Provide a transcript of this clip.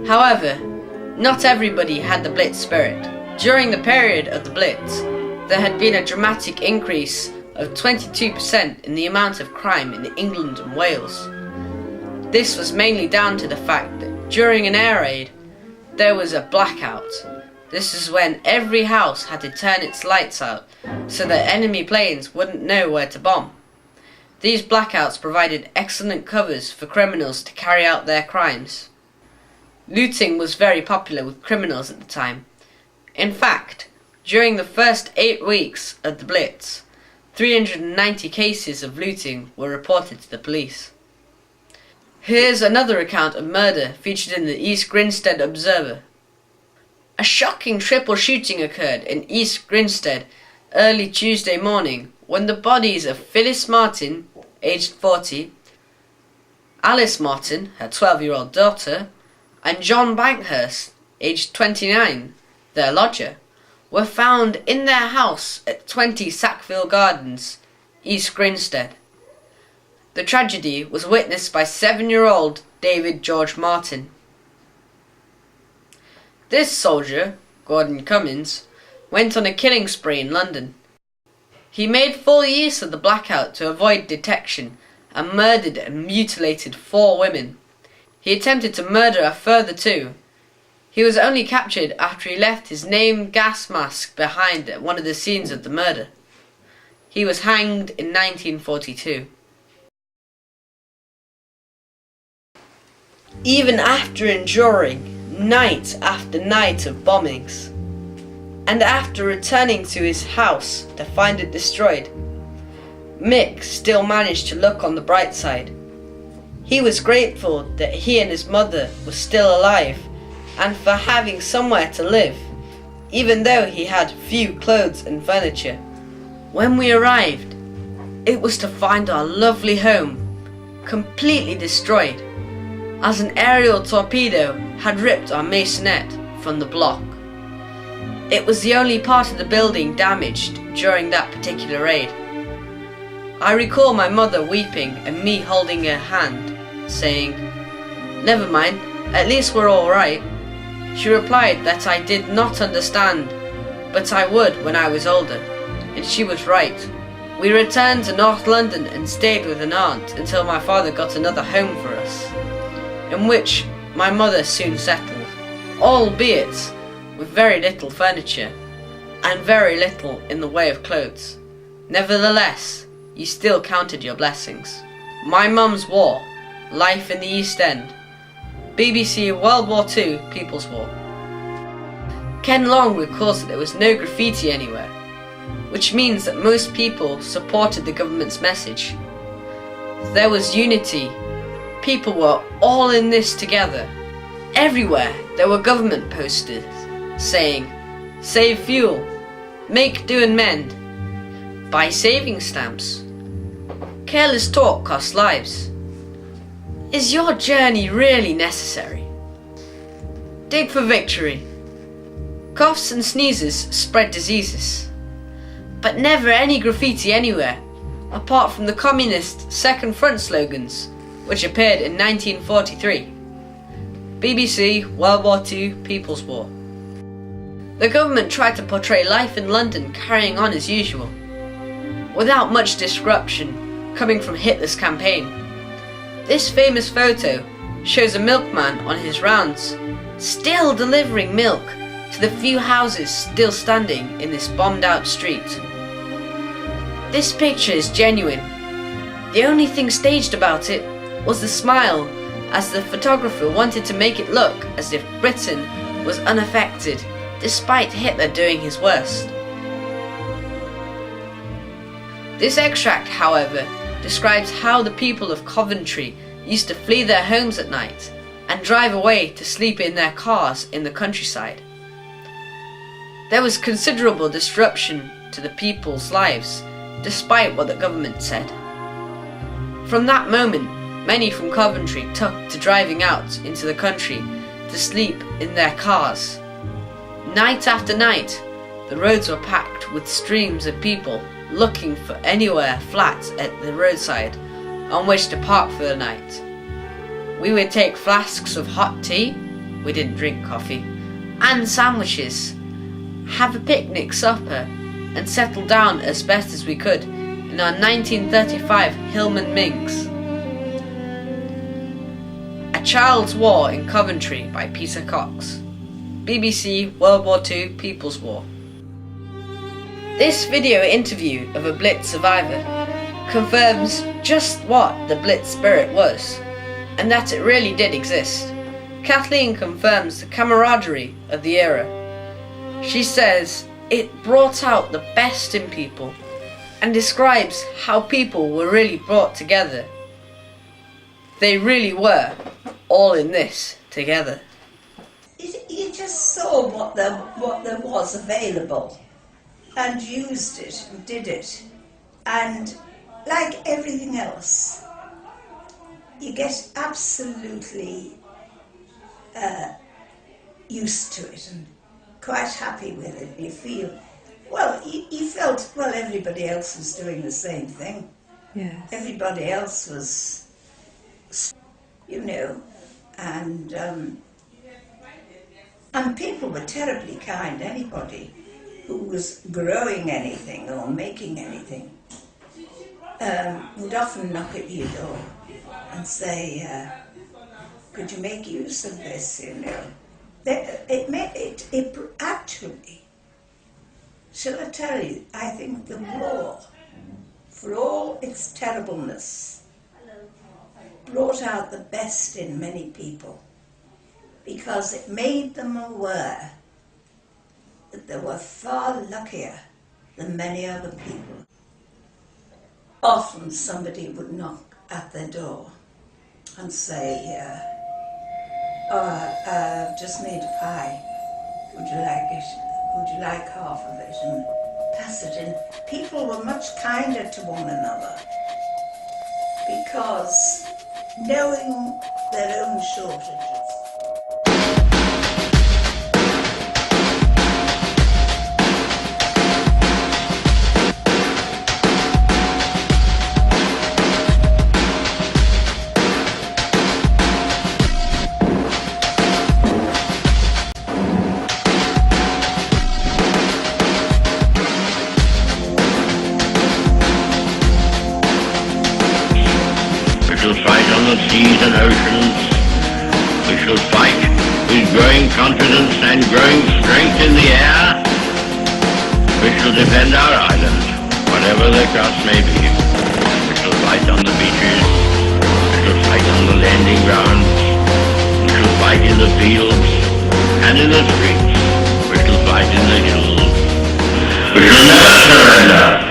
However, not everybody had the Blitz spirit. During the period of the Blitz, there had been a dramatic increase of 22% in the amount of crime in England and Wales. This was mainly down to the fact that during an air raid, there was a blackout. This is when every house had to turn its lights out so that enemy planes wouldn't know where to bomb. These blackouts provided excellent covers for criminals to carry out their crimes. Looting was very popular with criminals at the time. In fact, during the first 8 weeks of the Blitz, 390 cases of looting were reported to the police. Here's another account of murder featured in the East Grinstead Observer. A shocking triple shooting occurred in East Grinstead early Tuesday morning when the bodies of Phyllis Martin, aged 40, Alice Martin, her 12-year-old daughter, and John Bankhurst, aged 29, their lodger, were found in their house at 20 Sackville Gardens, East Grinstead. The tragedy was witnessed by 7-year-old David George Martin. This soldier, Gordon Cummins, went on a killing spree in London. He made full use of the blackout to avoid detection and murdered and mutilated 4 women. He attempted to murder a further 2. He was only captured after he left his name gas mask behind at one of the scenes of the murder. He was hanged in 1942. Even after enduring night after night of bombings, and after returning to his house to find it destroyed, Mick still managed to look on the bright side. He was grateful that he and his mother were still alive and for having somewhere to live, even though he had few clothes and furniture. When we arrived, it was to find our lovely home completely destroyed, as an aerial torpedo had ripped our masonette from the block. It was the only part of the building damaged during that particular raid. I recall my mother weeping and me holding her hand, saying, "Never mind, at least we're all right." She replied that I did not understand, but I would when I was older, and she was right. We returned to North London and stayed with an aunt until my father got another home for us, in which my mother soon settled, albeit with very little furniture and very little in the way of clothes. Nevertheless, you still counted your blessings. My Mum's War, Life in the East End, BBC World War II People's War. Ken Long recalls that there was no graffiti anywhere, which means that most people supported the government's message. There was unity. People were all in this together. Everywhere there were government posters saying, "Save fuel, make do and mend, buy saving stamps, careless talk costs lives, is your journey really necessary, dig for victory, coughs and sneezes spread diseases," but never any graffiti anywhere, apart from the communist Second Front slogans, which appeared in 1943. BBC World War II People's War. The government tried to portray life in London carrying on as usual, without much disruption coming from Hitler's campaign. This famous photo shows a milkman on his rounds, still delivering milk to the few houses still standing in this bombed out street. This picture is genuine. The only thing staged about it was the smile, as the photographer wanted to make it look as if Britain was unaffected despite Hitler doing his worst. This extract, however, describes how the people of Coventry used to flee their homes at night and drive away to sleep in their cars in the countryside. There was considerable disruption to the people's lives, despite what the government said. From that moment, many from Coventry took to driving out into the country to sleep in their cars. Night after night, the roads were packed with streams of people looking for anywhere flat at the roadside on which to park for the night. We would take flasks of hot tea we didn't drink coffee, and sandwiches, have a picnic supper, and settle down as best as we could in our 1935 Hillman Minx. A Child's War in Coventry by Peter Cox. BBC World War II People's War. This video interview of a Blitz survivor confirms just what the Blitz spirit was, and that it really did exist. Kathleen confirms the camaraderie of the era. She says it brought out the best in people and describes how people were really brought together. They really were all in this together. You just saw what there was available and used it and did it. And like everything else, you get absolutely used to it and quite happy with it. You feel, well, you felt, well, everybody else was doing the same thing. Yes. Everybody else was, you know, and people were terribly kind. Anybody who was growing anything or making anything would often knock at your door and say, could you make use of this, you know. It actually, shall I tell you, I think the war, for all its terribleness, brought out the best in many people, because it made them aware that they were far luckier than many other people. Often somebody would knock at their door and say, I've just made a pie, would you like it? Would you like half of it? And pass it in. People were much kinder to one another because knowing their own shortages. We shall fight on the seas and oceans. We shall fight with growing confidence and growing strength in the air. We shall defend our island, whatever the cost may be. We shall fight on the beaches. We shall fight on the landing grounds. We shall fight in the fields and in the streets. We shall fight in the hills. We shall never surrender.